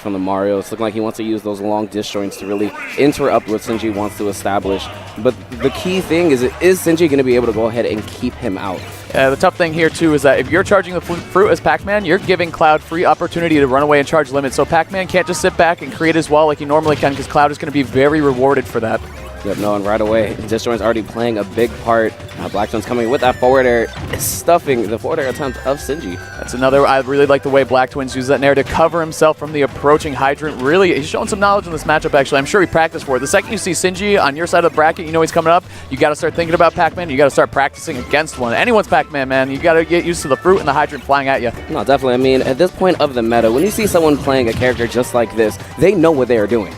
from the Mario. It's looking like he wants to use those long disjoints to really interrupt what Sinji wants to establish. But the key thing is Sinji going to be able to go ahead and keep him out? The tough thing here, too, is that if you're charging the fruit as Pac-Man, you're giving Cloud free opportunity to run away and charge limits. So Pac-Man can't just sit back and create his wall like he normally can, because Cloud is going to be very rewarded for that. Yep, no, and right away, disjoint's already playing a big part. Blacktwins coming with that forward air, stuffing the forward air attempt of Sinji. That's another, I really like the way Blacktwins use that nair to cover himself from the approaching Hydrant. Really, he's showing some knowledge in this matchup, actually. I'm sure he practiced for it. The second you see Sinji on your side of the bracket, you know he's coming up. You got to start thinking about Pac-Man. You got to start practicing against one. Anyone's Pac-Man, man. You got to get used to the fruit and the Hydrant flying at you. No, definitely. I mean, at this point of the meta, when you see someone playing a character just like this, they know what they are doing.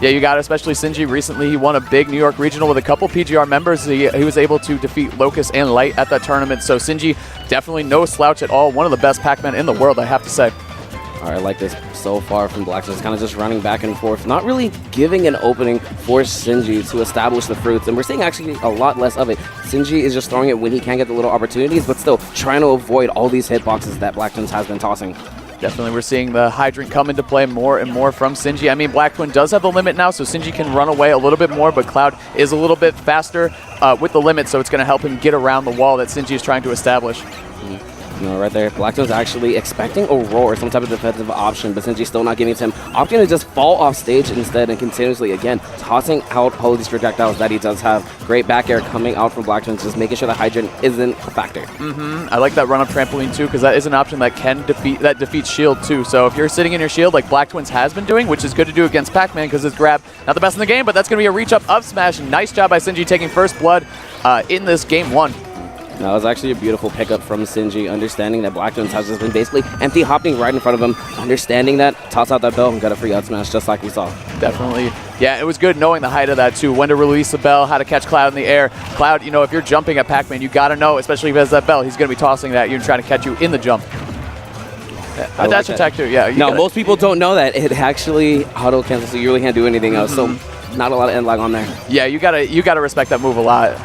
Yeah, you got it, especially Sinji. Recently, he won a big New York regional with a couple PGR members. He was able to defeat Locust and Light at that tournament. So Sinji, definitely no slouch at all. One of the best Pac-Man in the world, I have to say. All right, I like this so far from Blacktwins, kind of just running back and forth, not really giving an opening for Sinji to establish the fruits, and we're seeing actually a lot less of it. Sinji is just throwing it when he can get the little opportunities, but still trying to avoid all these hitboxes that Blacktwins has been tossing. Definitely, we're seeing the Hydrant come into play more and more from Sinji. I mean, Blacktwin does have the limit now, so Sinji can run away a little bit more, but Cloud is a little bit faster with the limit, so it's going to help him get around the wall that Sinji is trying to establish. No, right there. Blacktwins actually expecting a roar, some type of defensive option, but Sinji's still not giving it to him. Opting to just fall off stage instead and continuously, again, tossing out all these projectiles that he does have. Great back air coming out from Blacktwins, just making sure the Hydrant isn't a factor. I like that run-up trampoline, too, because that is an option that can defeats shield, too. So if you're sitting in your shield like Blacktwins has been doing, which is good to do against Pac-Man because his grab, not the best in the game, but that's going to be a reach-up of Smash. Nice job by Sinji taking first blood in this game 1. That was actually a beautiful pickup from Sinji, understanding that Blacktwins has just been basically empty hopping right in front of him, understanding that, toss out that bell, and got a free out smash just like we saw. Definitely. Yeah, it was good knowing the height of that too, when to release the bell, how to catch Cloud in the air. Cloud, you know, if you're jumping at Pac-Man, you got to know, especially if he has that bell, he's going to be tossing that at you and trying to catch you in the jump. A dash attack too, yeah. No, most people don't know that. It actually auto-cancels, so you really can't do anything else, so not a lot of end lag on there. Yeah, you gotta respect that move a lot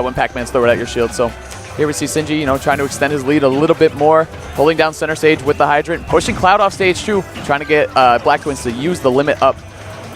when Pac-Man's throwing at your shield, so... Here we see Sinji, you know, trying to extend his lead a little bit more, holding down center stage with the Hydrant, pushing Cloud off stage too, trying to get Blacktwins to use the limit up.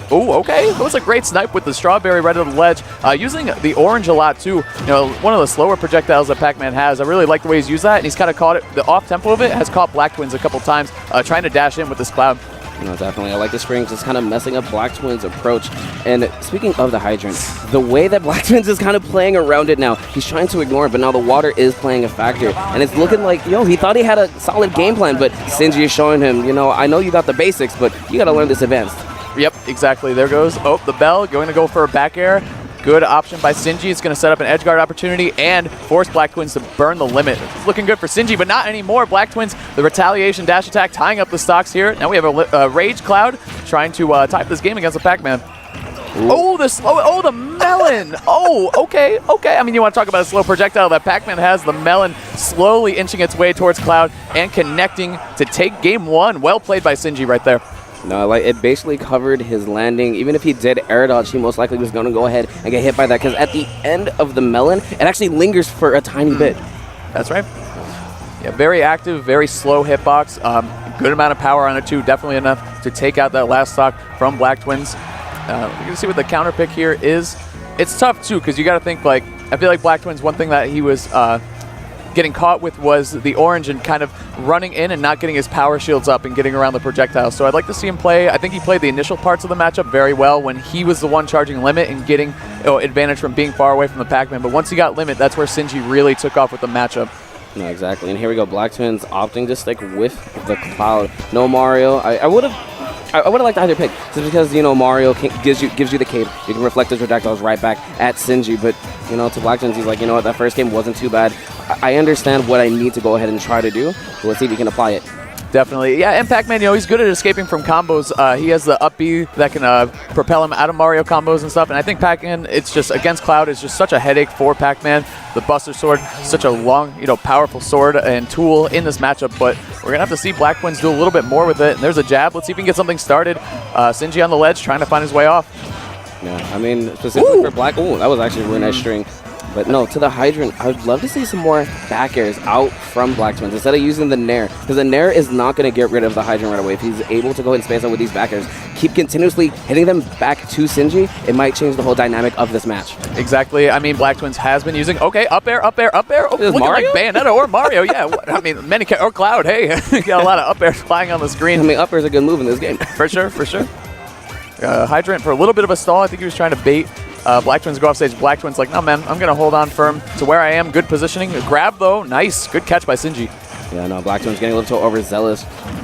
Oh, okay. That was a great snipe with the strawberry right on the ledge. Using the orange a lot too. You know, one of the slower projectiles that Pac-Man has. I really like the way he's used that, and he's kind of caught it. The off tempo of it has caught Blacktwins a couple times, trying to dash in with this Cloud. No, definitely. I like the springs just kind of messing up Blacktwins' approach. And speaking of the Hydrant, the way that Blacktwins is kind of playing around it now, he's trying to ignore it, but now the water is playing a factor. And it's looking like, yo, he thought he had a solid game plan, but Sinji is showing him, you know, I know you got the basics, but you got to learn this advanced. Yep, exactly. There goes, the bell, going to go for a back air. Good option by Sinji. It's going to set up an edge guard opportunity and force Blacktwins to burn the limit. It's looking good for Sinji, but not anymore. Blacktwins, the retaliation dash attack, tying up the stocks here. Now we have a Rage Cloud trying to type this game against the Pac-Man. Oh, the melon. Oh, okay. I mean, you want to talk about a slow projectile that Pac-Man has. The melon slowly inching its way towards Cloud and connecting to take game 1. Well played by Sinji right there. No, like it basically covered his landing. Even if he did air dodge, he most likely was going to go ahead and get hit by that, because at the end of the melon, it actually lingers for a tiny bit. That's right. Yeah, very active, very slow hitbox. Good amount of power on it too. Definitely enough to take out that last stock from Blacktwins. You can see what the counter pick here is. It's tough too, because you got to think, like, I feel like Blacktwins, one thing that he was getting caught with was the orange and kind of running in and not getting his power shields up and getting around the projectiles. So I'd like to see him play. I think he played the initial parts of the matchup very well when he was the one charging limit and getting advantage from being far away from the Pac-Man. But once he got limit, that's where Sinji really took off with the matchup. No, exactly. And here we go. Blacktwins opting to stick with the Cloud. No Mario. I would have liked either pick, just because, you know, Mario gives you the cape. You can reflect those projectiles right back at Sinji, but, you know, to Blacktwins, he's like, you know what, that first game wasn't too bad. I understand what I need to go ahead and try to do, but let's see if he can apply it. Definitely. Yeah, and Pac-Man, you know, he's good at escaping from combos. He has the up B that can propel him out of Mario combos and stuff. And I think Pac-Man, it's just, against Cloud, it's just such a headache for Pac-Man. The Buster Sword, such a long, you know, powerful sword and tool in this matchup. But we're going to have to see Blacktwins do a little bit more with it. And there's a jab. Let's see if we can get something started. Sinji on the ledge, trying to find his way off. Yeah, I mean, specifically for Black, ooh, that was actually a really nice string. But no, to the Hydrant, I would love to see some more back airs out from Blacktwins instead of using the Nair. Because the Nair is not going to get rid of the Hydrant right away. If he's able to go ahead and space out with these back airs, keep continuously hitting them back to Sinji, it might change the whole dynamic of this match. Exactly. I mean, Blacktwins has been using, okay, up air, up air, up air. Oh, looking Mario? like Bayonetta or Mario, yeah. I mean, or Cloud, hey. Got a lot of up airs flying on the screen. I mean, up air is a good move in this game. For sure, for sure. Hydrant for a little bit of a stall. I think he was trying to bait Blacktwins go off stage. Blacktwins like, no, man, I'm going to hold on firm to where I am. Good positioning. Grab, though. Nice. Good catch by Sinji. Yeah, no, Blacktwins getting a little too overzealous.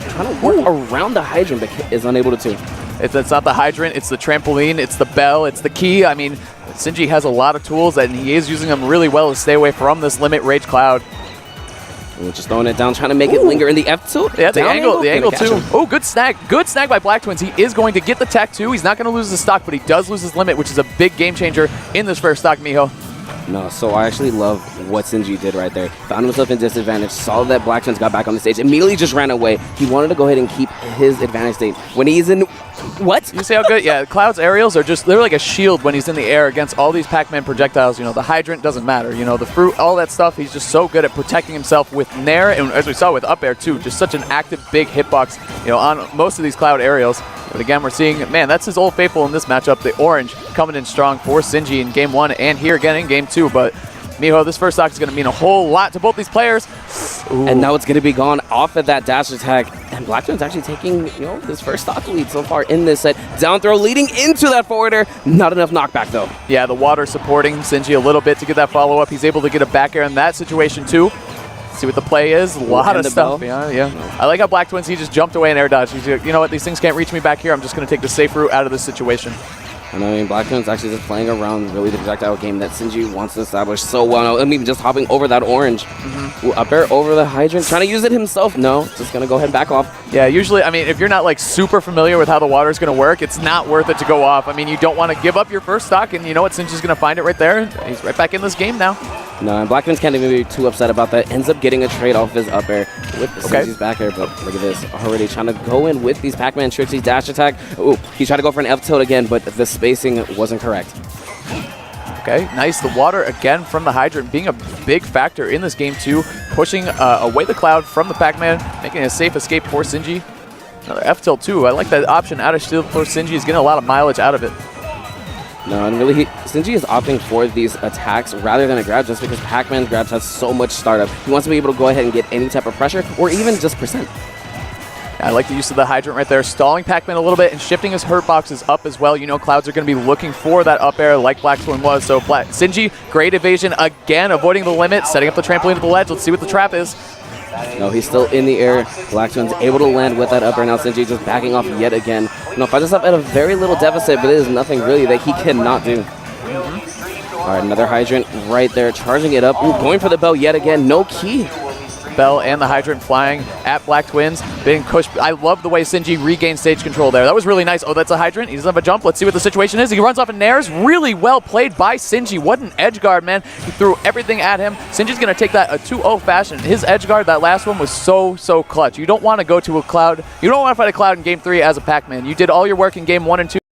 Trying to work around the Hydrant, but is unable to. It's not the Hydrant. It's the trampoline. It's the bell. It's the key. I mean, Sinji has a lot of tools, and he is using them really well to stay away from this limit Rage Cloud. Ooh, just throwing it down, trying to make it linger in the F tilt. Yeah, the angle too. Oh, good snag by Blacktwins. He is going to get the tech too. He's not going to lose the stock, but he does lose his limit, which is a big game changer in this first stock, Miho. No, so I actually love what Sinji did right there. Found himself in disadvantage, saw that Blacktwins got back on the stage, immediately just ran away. He wanted to go ahead and keep his advantage state. When he's in... What? You see how good? Yeah, Cloud's aerials are just, they're like a shield when he's in the air against all these Pac-Man projectiles. You know, the Hydrant doesn't matter. You know, the fruit, all that stuff, he's just so good at protecting himself with Nair, and as we saw with up air too, just such an active, big hitbox, you know, on most of these Cloud aerials. But again, we're seeing, man, that's his old faithful in this matchup, the orange coming in strong for Sinji in game 1 and here again in game 2. But Miho, this first stock is going to mean a whole lot to both these players. Ooh. And now it's going to be gone off of that dash attack. And Blacktwins actually taking, you know, this first stock lead so far in this set. Down throw leading into that forwarder. Not enough knockback, though. Yeah, the water supporting Sinji a little bit to get that follow-up. He's able to get a back air in that situation, too. See what the play is. A lot of stuff. Yeah. I like how Blacktwins, he just jumped away and air dodged. He's like, you know what? These things can't reach me back here. I'm just going to take the safe route out of this situation. And I mean, Blacktwins actually just playing around really the projectile game that Sinji wants to establish so well. I mean, just hopping over that orange. Ooh, up air over the Hydrant, trying to use it himself. No, just going to go ahead and back off. Yeah, usually, I mean, if you're not like super familiar with how the water is going to work, it's not worth it to go off. I mean, you don't want to give up your first stock, and you know what? Sinji's going to find it right there. He's right back in this game now. No, and Blacktwins can't even be too upset about that. Ends up getting a trade off his up air with Sinji's back air. But look at this. Already trying to go in with these Pac-Man tricks, these dash attack. Ooh, he tried to go for an F tilt again, but the spacing wasn't correct. Okay, nice. The water again from the Hydrant being a big factor in this game too, pushing away the Cloud from the Pac-Man, making a safe escape for Sinji. Another F tilt too. I like that option out of shield for Sinji. He's getting a lot of mileage out of it. No, and really, Sinji is opting for these attacks rather than a grab just because Pac-Man's grabs have so much startup. He wants to be able to go ahead and get any type of pressure or even just percent. I like the use of the Hydrant right there, stalling Pac-Man a little bit and shifting his hurt boxes up as well. You know, Clouds are going to be looking for that up air like Blacktwin was. So Sinji, great evasion again, avoiding the limit, setting up the trampoline at the ledge. Let's see what the trap is. No, he's still in the air. Blacktwin's able to land with that up air. Now Sinji just backing off yet again. You know, finds himself at a very little deficit, but it is nothing really that he cannot do. All right, another Hydrant right there, charging it up. Ooh, going for the bell yet again. No key. Bell and the Hydrant flying at Blacktwins, being pushed. I love the way Sinji regained stage control there. That was really nice. Oh, that's a Hydrant. He doesn't have a jump. Let's see what the situation is. He runs off and nairs. Really well played by Sinji. What an edge guard, man. He threw everything at him. Sinji's going to take that a 2-0 fashion. His edge guard, that last one, was so clutch. You don't want to go to a Cloud. You don't want to fight a Cloud in game 3 as a Pac-Man. You did all your work in game 1 and 2.